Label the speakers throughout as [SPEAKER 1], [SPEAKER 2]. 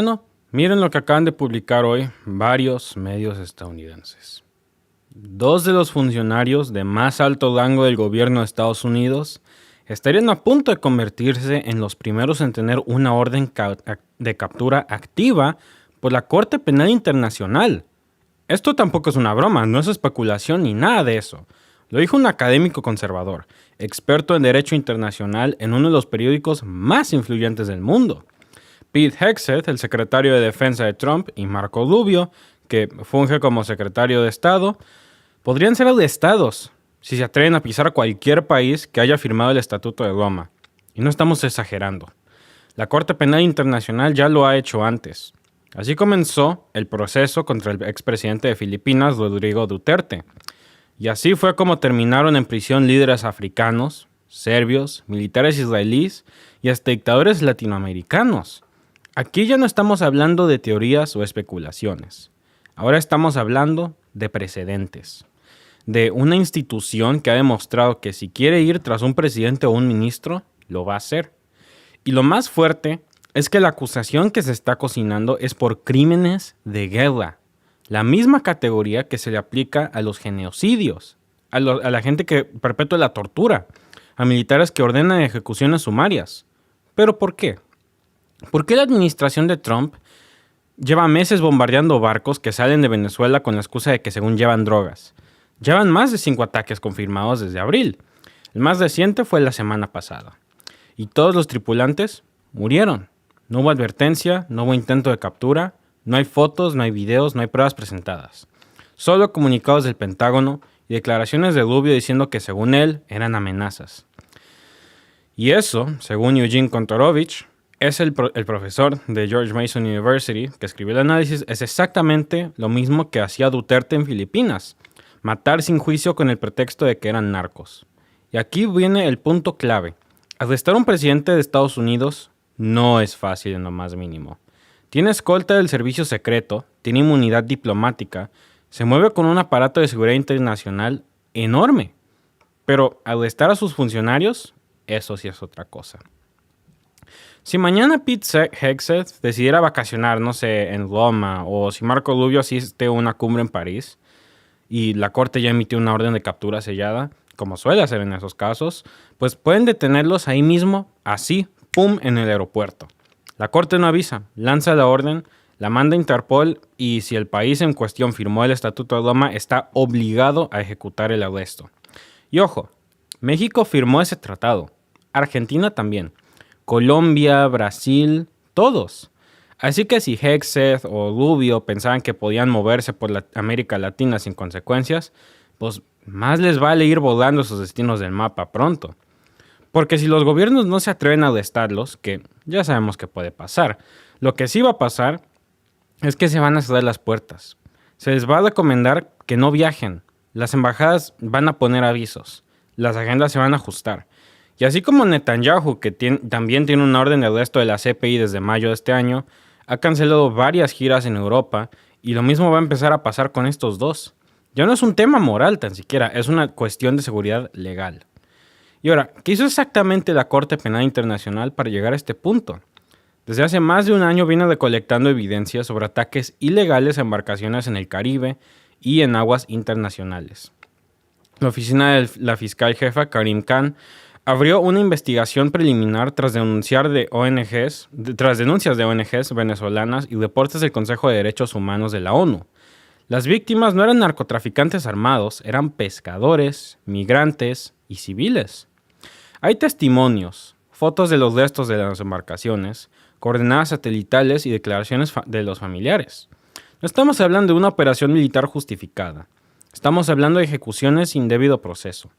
[SPEAKER 1] Bueno, miren lo que acaban de publicar hoy varios medios estadounidenses. Dos de los funcionarios de más alto rango del gobierno de Estados Unidos estarían a punto de convertirse en los primeros en tener una orden de captura activa por la Corte Penal Internacional. Esto tampoco es una broma, no es especulación ni nada de eso. Lo dijo un académico conservador, experto en derecho internacional en uno de los periódicos más influyentes del mundo. Pete Hegseth, el secretario de Defensa de Trump, y Marco Rubio, que funge como secretario de Estado, podrían ser arrestados si se atreven a pisar cualquier país que haya firmado el Estatuto de Roma. Y no estamos exagerando. La Corte Penal Internacional ya lo ha hecho antes. Así comenzó el proceso contra el expresidente de Filipinas, Rodrigo Duterte. Y así fue como terminaron en prisión líderes africanos, serbios, militares israelíes y hasta dictadores latinoamericanos. Aquí ya no estamos hablando de teorías o especulaciones. Ahora estamos hablando de precedentes. De una institución que ha demostrado que si quiere ir tras un presidente o un ministro, lo va a hacer. Y lo más fuerte es que la acusación que se está cocinando es por crímenes de guerra. La misma categoría que se le aplica a los genocidios, a la gente que perpetúa la tortura, a militares que ordenan ejecuciones sumarias. ¿Pero por qué? ¿Por qué la administración de Trump lleva meses bombardeando barcos que salen de Venezuela con la excusa de que según llevan drogas? Llevan más de 5 ataques confirmados desde abril. El más reciente fue la semana pasada. Y todos los tripulantes murieron. No hubo advertencia, no hubo intento de captura, no hay fotos, no hay videos, no hay pruebas presentadas. Solo comunicados del Pentágono y declaraciones de Rubio diciendo que según él eran amenazas. Y eso, según Eugene Kontorovich, es el profesor de George Mason University que escribió el análisis, es exactamente lo mismo que hacía Duterte en Filipinas. Matar sin juicio con el pretexto de que eran narcos. Y aquí viene el punto clave. Arrestar a un presidente de Estados Unidos no es fácil en lo más mínimo. Tiene escolta del servicio secreto, tiene inmunidad diplomática, se mueve con un aparato de seguridad internacional enorme. Pero arrestar a sus funcionarios, eso sí es otra cosa. Si mañana Pete Hegseth decidiera vacacionar, no sé, en Roma, o si Marco Rubio asiste a una cumbre en París, y la corte ya emitió una orden de captura sellada, como suele hacer en esos casos, pues pueden detenerlos ahí mismo, así, pum, en el aeropuerto. La corte no avisa, lanza la orden, la manda a Interpol y si el país en cuestión firmó el Estatuto de Roma, está obligado a ejecutar el arresto. Y ojo, México firmó ese tratado, Argentina también, Colombia, Brasil, todos. Así que si Hegseth o Rubio pensaban que podían moverse por América Latina sin consecuencias, pues más les vale ir volando sus destinos del mapa pronto. Porque si los gobiernos no se atreven a arrestarlos, que ya sabemos que puede pasar, lo que sí va a pasar es que se van a cerrar las puertas. Se les va a recomendar que no viajen. Las embajadas van a poner avisos. Las agendas se van a ajustar. Y así como Netanyahu, que también tiene una orden de arresto de la CPI desde mayo de este año, ha cancelado varias giras en Europa y lo mismo va a empezar a pasar con estos dos. Ya no es un tema moral tan siquiera, es una cuestión de seguridad legal. Y ahora, ¿qué hizo exactamente la Corte Penal Internacional para llegar a este punto? Desde hace más de un año viene recolectando evidencias sobre ataques ilegales a embarcaciones en el Caribe y en aguas internacionales. La oficina de la fiscal jefa, Karim Khan, abrió una investigación preliminar tras denuncias de ONGs venezolanas y reportes del Consejo de Derechos Humanos de la ONU. Las víctimas no eran narcotraficantes armados, eran pescadores, migrantes y civiles. Hay testimonios, fotos de los restos de las embarcaciones, coordenadas satelitales y declaraciones de los familiares. No estamos hablando de una operación militar justificada. Estamos hablando de ejecuciones sin debido proceso.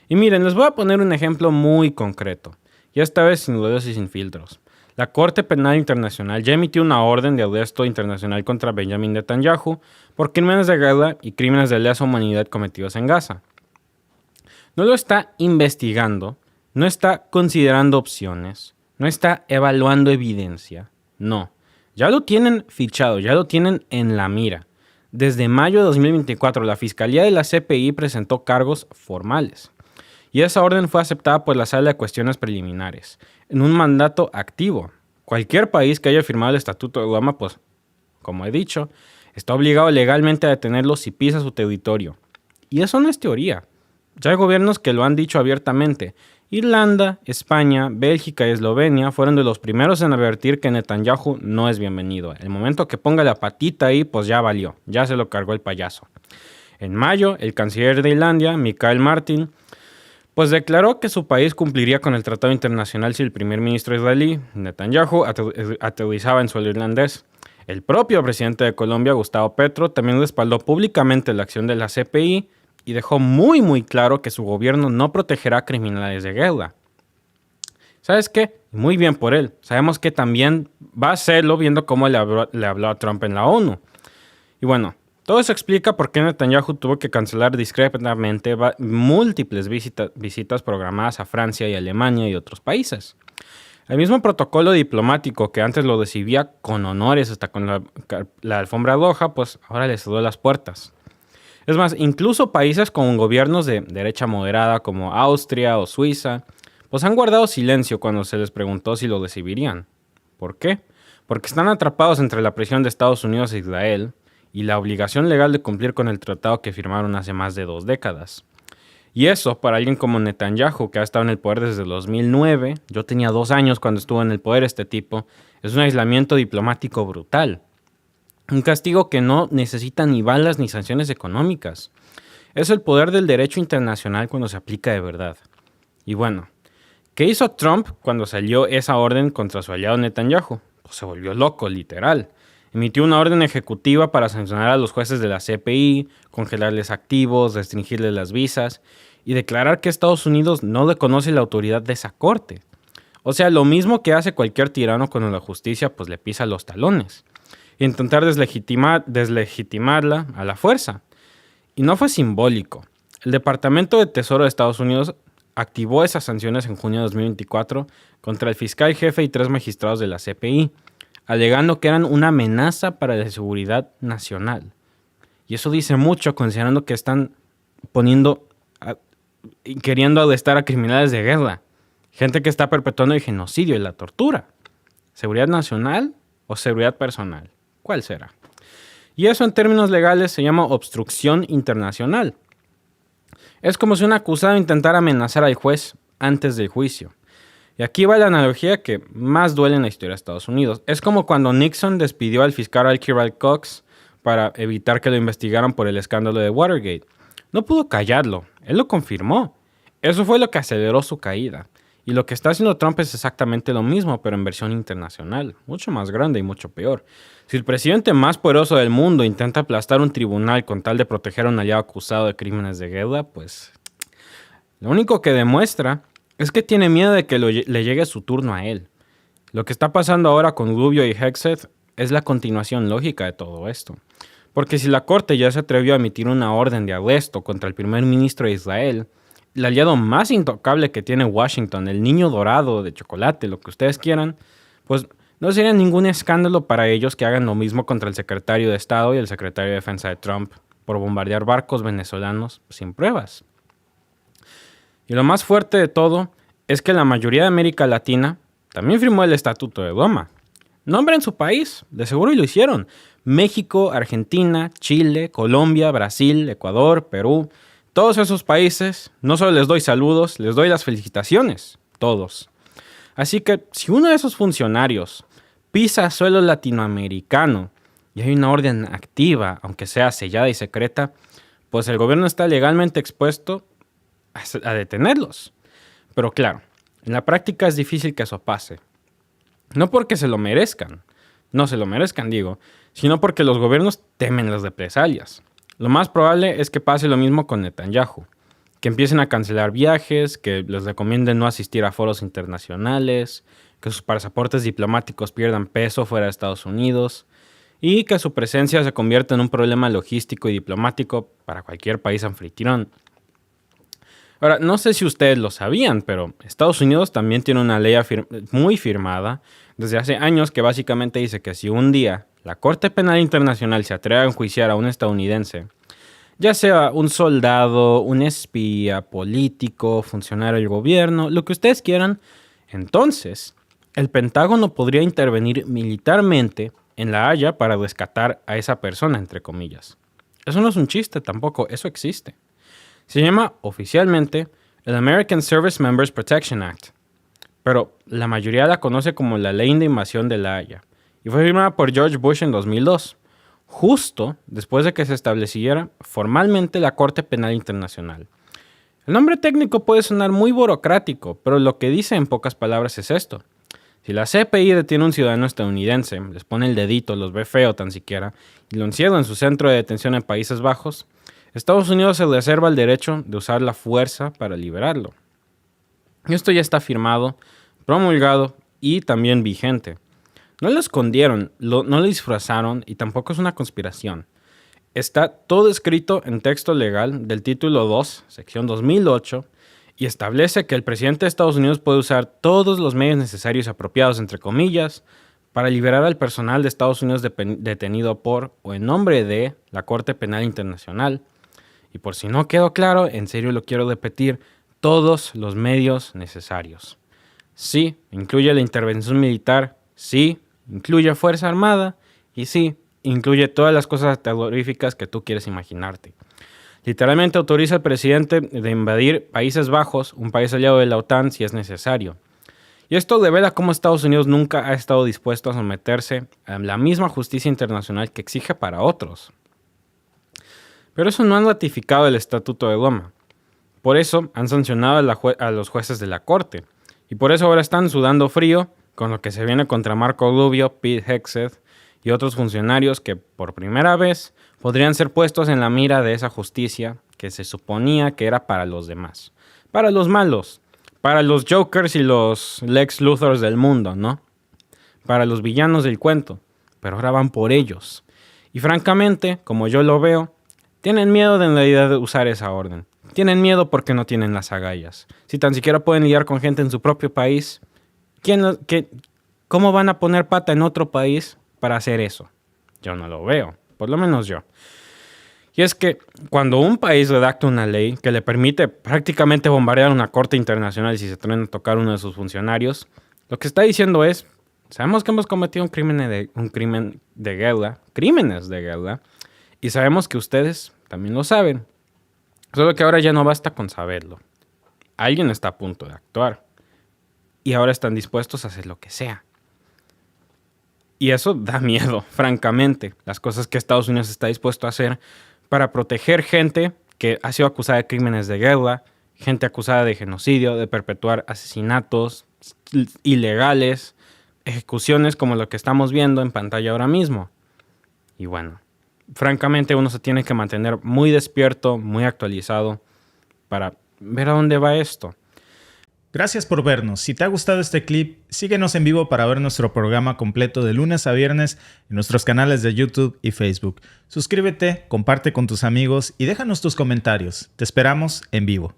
[SPEAKER 1] Y miren, les voy a poner un ejemplo muy concreto, y esta vez sin rodeos y sin filtros. La Corte Penal Internacional ya emitió una orden de arresto internacional contra Benjamin Netanyahu por crímenes de guerra y crímenes de lesa humanidad cometidos en Gaza. No lo está investigando, no está considerando opciones, no está evaluando evidencia, no. Ya lo tienen fichado, ya lo tienen en la mira. Desde mayo de 2024, la Fiscalía de la CPI presentó cargos formales. Y esa orden fue aceptada por la Sala de Cuestiones Preliminares, en un mandato activo. cualquier país que haya firmado el Estatuto de Roma, pues, como he dicho, está obligado legalmente a detenerlo si pisa su territorio. Y eso no es teoría. Ya hay gobiernos que lo han dicho abiertamente. Irlanda, España, Bélgica y Eslovenia fueron de los primeros en advertir que Netanyahu no es bienvenido. El momento que ponga la patita ahí, pues ya valió, ya se lo cargó el payaso. En mayo, el canciller de Islandia, Mikael Martin, pues declaró que su país cumpliría con el tratado internacional si el primer ministro israelí, Netanyahu, aterrizaba en suelo irlandés. El propio presidente de Colombia, Gustavo Petro, también respaldó públicamente la acción de la CPI y dejó muy claro que su gobierno no protegerá a criminales de guerra. ¿Sabes qué? Muy bien por él. Sabemos que también va a hacerlo viendo cómo le habló a Trump en la ONU. Y bueno, todo eso explica por qué Netanyahu tuvo que cancelar discretamente múltiples visitas programadas a Francia y Alemania y otros países. El mismo protocolo diplomático que antes lo recibía con honores hasta con la alfombra roja, pues ahora le cerró las puertas. Es más, incluso países con gobiernos de derecha moderada como Austria o Suiza, pues han guardado silencio cuando se les preguntó si lo recibirían. ¿Por qué? Porque están atrapados entre la presión de Estados Unidos e Israel y la obligación legal de cumplir con el tratado que firmaron hace más de 2 décadas. Y eso, para alguien como Netanyahu, que ha estado en el poder desde 2009, yo tenía 2 años cuando estuvo en el poder este tipo, es un aislamiento diplomático brutal. Un castigo que no necesita ni balas ni sanciones económicas. Es el poder del derecho internacional cuando se aplica de verdad. Y bueno, ¿qué hizo Trump cuando salió esa orden contra su aliado Netanyahu? Pues se volvió loco, literal. Emitió una orden ejecutiva para sancionar a los jueces de la CPI, congelarles activos, restringirles las visas y declarar que Estados Unidos no reconoce la autoridad de esa corte. O sea, lo mismo que hace cualquier tirano cuando la justicia pues le pisa los talones. Y intentar deslegitimarla a la fuerza. Y no fue simbólico. El Departamento de Tesoro de Estados Unidos activó esas sanciones en junio de 2024 contra el fiscal jefe y 3 magistrados de la CPI, alegando que eran una amenaza para la seguridad nacional. Y eso dice mucho considerando que están queriendo arrestar a criminales de guerra, gente que está perpetuando el genocidio y la tortura. ¿Seguridad nacional o seguridad personal? ¿Cuál será? Y eso en términos legales se llama obstrucción internacional. Es como si un acusado intentara amenazar al juez antes del juicio. Y aquí va la analogía que más duele en la historia de Estados Unidos. Es como cuando Nixon despidió al fiscal Alkirald Cox para evitar que lo investigaran por el escándalo de Watergate. No pudo callarlo, él lo confirmó. Eso fue lo que aceleró su caída. Y lo que está haciendo Trump es exactamente lo mismo, pero en versión internacional, mucho más grande y mucho peor. Si el presidente más poderoso del mundo intenta aplastar un tribunal con tal de proteger a un aliado acusado de crímenes de guerra, pues lo único que demuestra es que tiene miedo de que le llegue su turno a él. Lo que está pasando ahora con Rubio y Hegseth es la continuación lógica de todo esto. Porque si la corte ya se atrevió a emitir una orden de arresto contra el primer ministro de Israel, el aliado más intocable que tiene Washington, el niño dorado de chocolate, lo que ustedes quieran, pues no sería ningún escándalo para ellos que hagan lo mismo contra el secretario de Estado y el secretario de Defensa de Trump por bombardear barcos venezolanos sin pruebas. Y lo más fuerte de todo es que la mayoría de América Latina también firmó el Estatuto de Roma. Nombren su país, de seguro y lo hicieron. México, Argentina, Chile, Colombia, Brasil, Ecuador, Perú. Todos esos países, no solo les doy saludos, les doy las felicitaciones. Todos. Así que si uno de esos funcionarios pisa suelo latinoamericano y hay una orden activa, aunque sea sellada y secreta, pues el gobierno está legalmente expuesto a detenerlos. Pero claro, en la práctica es difícil que eso pase. No porque se lo merezcan, sino porque los gobiernos temen las represalias. Lo más probable es que pase lo mismo con Netanyahu, que empiecen a cancelar viajes, que les recomienden no asistir a foros internacionales, que sus pasaportes diplomáticos pierdan peso fuera de Estados Unidos y que su presencia se convierta en un problema logístico y diplomático para cualquier país anfitrión. Ahora, no sé si ustedes lo sabían, pero Estados Unidos también tiene una ley muy firmada desde hace años que básicamente dice que si un día la Corte Penal Internacional se atreve a enjuiciar a un estadounidense, ya sea un soldado, un espía, político, funcionario del gobierno, lo que ustedes quieran, entonces el Pentágono podría intervenir militarmente en La Haya para rescatar a esa persona, entre comillas. Eso no es un chiste tampoco, eso existe. Se llama oficialmente el American Service Members Protection Act, pero la mayoría la conoce como la Ley de Invasión de La Haya, y fue firmada por George Bush en 2002, justo después de que se estableciera formalmente la Corte Penal Internacional. El nombre técnico puede sonar muy burocrático, pero lo que dice en pocas palabras es esto. Si la CPI detiene a un ciudadano estadounidense, les pone el dedito, los ve feo tan siquiera, y lo encierra en su centro de detención en Países Bajos, Estados Unidos se reserva el derecho de usar la fuerza para liberarlo. Esto ya está firmado, promulgado y también vigente. No lo escondieron, no lo disfrazaron y tampoco es una conspiración. Está todo escrito en texto legal del título 2, sección 2008, y establece que el presidente de Estados Unidos puede usar todos los medios necesarios y apropiados, entre comillas, para liberar al personal de Estados Unidos detenido por o en nombre de la Corte Penal Internacional. Y por si no quedó claro, en serio lo quiero repetir, todos los medios necesarios. Sí, incluye la intervención militar, sí, incluye Fuerza Armada y sí, incluye todas las cosas terroríficas que tú quieres imaginarte. Literalmente autoriza al presidente de invadir Países Bajos, un país aliado de la OTAN, si es necesario. Y esto revela cómo Estados Unidos nunca ha estado dispuesto a someterse a la misma justicia internacional que exige para otros. Pero eso no han ratificado el Estatuto de Roma. Por eso han sancionado a los jueces de la Corte. Y por eso ahora están sudando frío con lo que se viene contra Marco Rubio, Pete Hegseth y otros funcionarios que por primera vez podrían ser puestos en la mira de esa justicia que se suponía que era para los demás, para los malos, para los Jokers y los Lex Luthors del mundo, ¿no? Para los villanos del cuento, pero ahora van por ellos. Y francamente, como yo lo veo, tienen miedo de en realidad de usar esa orden. Tienen miedo porque no tienen las agallas. Si tan siquiera pueden lidiar con gente en su propio país, ¿cómo van a poner pata en otro país para hacer eso? Yo no lo veo, por lo menos yo. Y es que cuando un país redacta una ley que le permite prácticamente bombardear una corte internacional si se atreven a tocar uno de sus funcionarios, lo que está diciendo es, sabemos que hemos cometido un crimen de guerra, crímenes de guerra, y sabemos que ustedes también lo saben. Solo que ahora ya no basta con saberlo. Alguien está a punto de actuar. Y ahora están dispuestos a hacer lo que sea. Y eso da miedo, francamente. Las cosas que Estados Unidos está dispuesto a hacer para proteger gente que ha sido acusada de crímenes de guerra, gente acusada de genocidio, de perpetuar asesinatos ilegales, ejecuciones como lo que estamos viendo en pantalla ahora mismo. Y bueno, francamente uno se tiene que mantener muy despierto, muy actualizado para ver a dónde va esto.
[SPEAKER 2] Gracias por vernos. Si te ha gustado este clip, síguenos en vivo para ver nuestro programa completo de lunes a viernes en nuestros canales de YouTube y Facebook. Suscríbete, comparte con tus amigos y déjanos tus comentarios. Te esperamos en vivo.